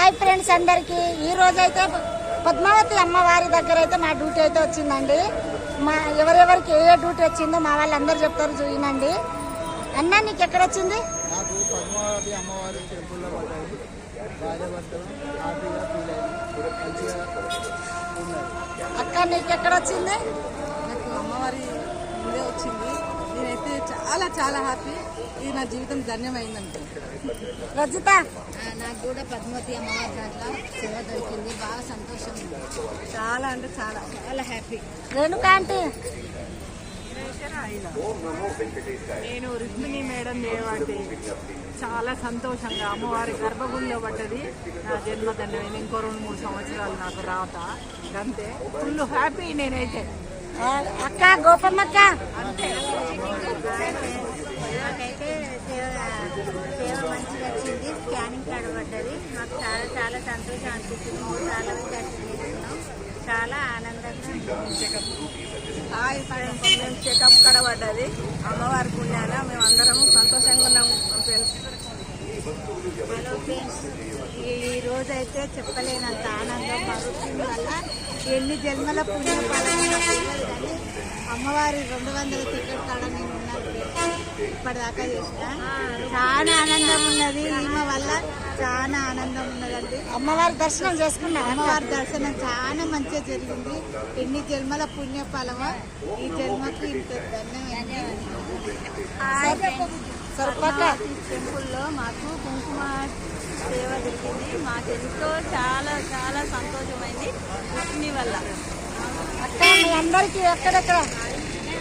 Hi friends అందరికి ఈ రోజు అయితే పద్మావతి అమ్మవారి దగ్గర అయితే నా డ్యూటీ అయితే వచ్చిందండి. మా ఎవరెవరికి ఏ డ్యూటీ వచ్చిందో మా వాళ్ళందరూ చెప్తారు, చూడండి. అన్న నీకు ఎక్కడ వచ్చింది? నాకు పద్మావతి అమ్మవారి టెంపుల్లో పడ్డాయి. అక్క నీకు ఎక్కడ వచ్చింది? నాకు అమ్మవారి ముందే వచ్చింది. నేనైతే చాలా చాలా హ్యాపీ. ఇది నా జీవితం ధన్యమైందంటే. రజిత నాకు కూడా పద్మావతి అమ్మవారి దాంట్లో సేవ దొరికింది. బాగా సంతోషం, చాలా అంటే చాలా చాలా హ్యాపీ. రేణుకా ఆంటీ నేను రుక్మిణి మేడం దేవాటి చాలా సంతోషంగా అమ్మవారి గర్భగుడిలో పడ్డది. నా జన్మధన్యమైంది. ఇంకో 2-3 సంవత్సరాలు నాకు రాత అంతే. ఫుల్ హ్యాపీ నేనైతే. అక్క గోపమ్మక్క నాకైతే సేవ మంచిగా వచ్చింది. స్కానింగ్ కార్డు పడ్డది. మాకు చాలా చాలా సంతోషం అనిపిస్తుంది. 3 సార్లు దర్శనం చేసుకున్నాం. చాలా ఆనందంగా హాయ్ ఫ్రెండ్స్, మేము చెకప్ కడ పడ్డది. అమ్మవారి పుణ్యాన మేము అందరం సంతోషంగా ఉన్నాము ఫ్రెండ్స్. హలో ఫ్రెండ్స్, ఈ రోజైతే చెప్పలేనంత ఆనందం పడుతుంది. వల్ల ఎన్ని జన్మల పుణ్యం పడాలి. కానీ అమ్మవారి 200 టికెట్ కాడ నేను ఉన్నాను. ఇప్పటిదాకా చేసిన చాలా ఆనందం ఉన్నది. ఈమె వల్ల చాలా ఆనందం ఉన్నదండి. అమ్మవారి దర్శనం చేసుకున్నా. అమ్మవారి దర్శనం చాలా మంచిగా జరిగింది. ఎన్ని జన్మల పుణ్య ఫలమో ఈ జన్మకు ఇంత టెంపుల్లో మాకు కుంకుమ సేవ జరిగింది. మాకెంతో చాలా చాలా సంతోషమైంది లక్ష్మి వల్ల. అక్క మీ అందరికి ఎక్కడెక్కడ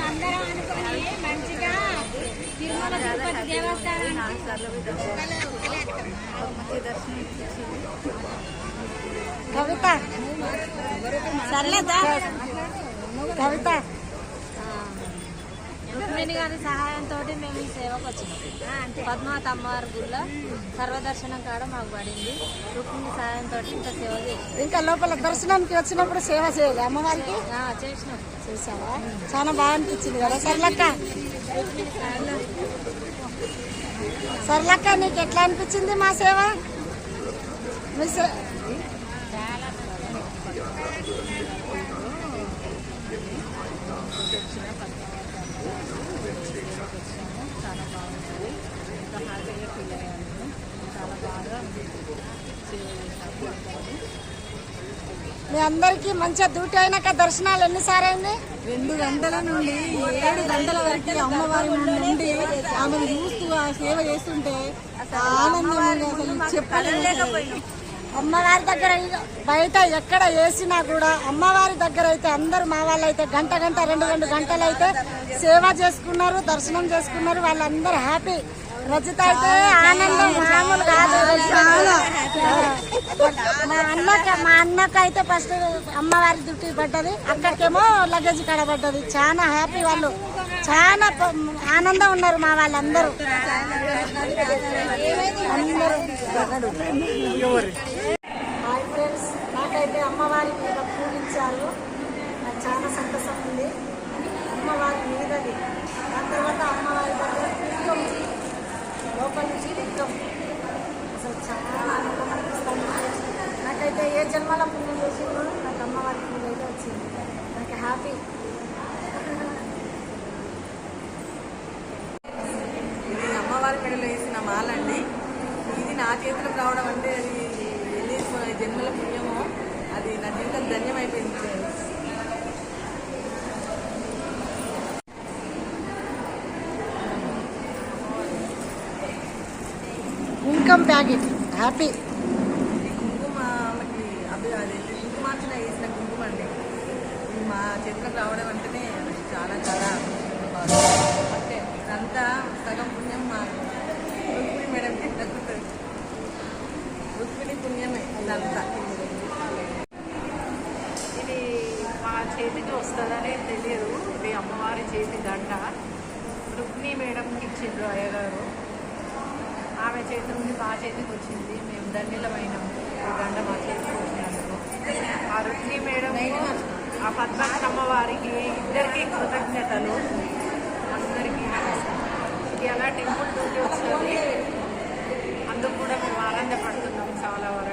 అందరం అనుకుని మంచిగా తిరుమల తిరుపతి దేవస్థానం కవిత కవిత రుక్మిణి గారి సహాయంతో మేము ఈ సేవకు వచ్చినాం. పద్మావతి అమ్మవారి గుడిలో సర్వదర్శనం కాడ మాకు పడింది. రుక్మిణి సహాయంతో ఇంత సేవ చేసినాం. ఇంకా లోపల దర్శనానికి వచ్చినప్పుడు సేవ చేయాలి అమ్మవారికి. చేసినాం. చేసావా? చాలా బాగా అనిపించింది కదా సర్లక్క? సర్లక్క నీకు ఎట్లా అనిపించింది మా సేవ? మీ చాలా బాగుంటుంది. ఇంకా హ్యాపీగా ఫీల్ అయ్యాను. చాలా బాగా సేవ చేశాను. మీ అందరికి మంచిగా డ్యూటీ అయినాక దర్శనాలు ఎన్నిసార్లు అయింది? 2 గంటల నుండి 7 గంటల వరకు అమ్మవారి నుండి ఆమెను చూస్తూ ఆ సేవ చేస్తుంటే ఆనందం అసలు చెప్పలేకపోయినాం. అమ్మవారి దగ్గర బయట ఎక్కడ వేసినా కూడా అమ్మవారి దగ్గర అయితే అందరు మా వాళ్ళు అయితే గంట 2 గంటలు అయితే సేవ చేసుకున్నారు, దర్శనం చేసుకున్నారు. వాళ్ళందరూ హ్యాపీ. రజిత అయితే ఆనందం మామూలు కాదు. మా అన్నకు అయితే ఫస్ట్ అమ్మవారి డ్యూటీ పడ్డది, అక్కడికేమో లగేజ్ కాడ పడ్డది. చాలా హ్యాపీ. వాళ్ళు చాలా ఆనందం ఉన్నారు మా వాళ్ళందరూ. హాయ్ ఫ్రెండ్స్, నాకైతే అమ్మవారి మీద పూజించారు. నాకు చాలా సంతోషం ఉంది. అమ్మవారి మీదది. దాని తర్వాత అమ్మవారి దగ్గర లింగం, లోపల నుంచి లింగం. అసలు చాలా ఆనందం అనిపిస్తుంది. నాకైతే ఏ జన్మల పుణ్యం చేసిందో నాకు అమ్మవారి పూజ అయితే వచ్చింది. నాకు హ్యాపీ. ఇది అమ్మవారి మెడలో వేసిన మాలండి. ఇది నా చేతిలో రావడం అంటే అది ఎన్ని జన్మల పుణ్యమో. అది నా జీవితం ధన్యమైపోయింది. Income packet happy. కుంకుమకి అది కుంకుమార్చన వేసిన కుంకుమ అండి. ఇది మా చేతిలో రావడం అంటేనే చాలా చాలా అంటే ఇదంతా సగం పుణ్యం మా రుక్మిణి మేడంకి దక్కుతుంది. రుక్మిణి పుణ్యమే ఇదంతా. ఇది మా చేతికి వస్తుందనే తెలియదు. ఇది అమ్మవారి చేతి గంట రుక్మిణి మేడంకి ఇచ్చిండ్రు అయ్యగారు. ఆమె చేతి నుండి మా చేతికి వచ్చింది. మేము ధన్యులమైనాము. ఈ గంట మా చేతికి వచ్చినందుకు ఆ రుక్మిణి మేడం, ఆ పద్మావతి అమ్మవారికి ఇద్దరికీ కృతజ్ఞతలు. అందరికీ ఇది అలా టెంపుల్ డ్యూటీ వస్తుంది. అందుకు కూడా మేము ఆనందపడుతున్నాం చాలా వరకు.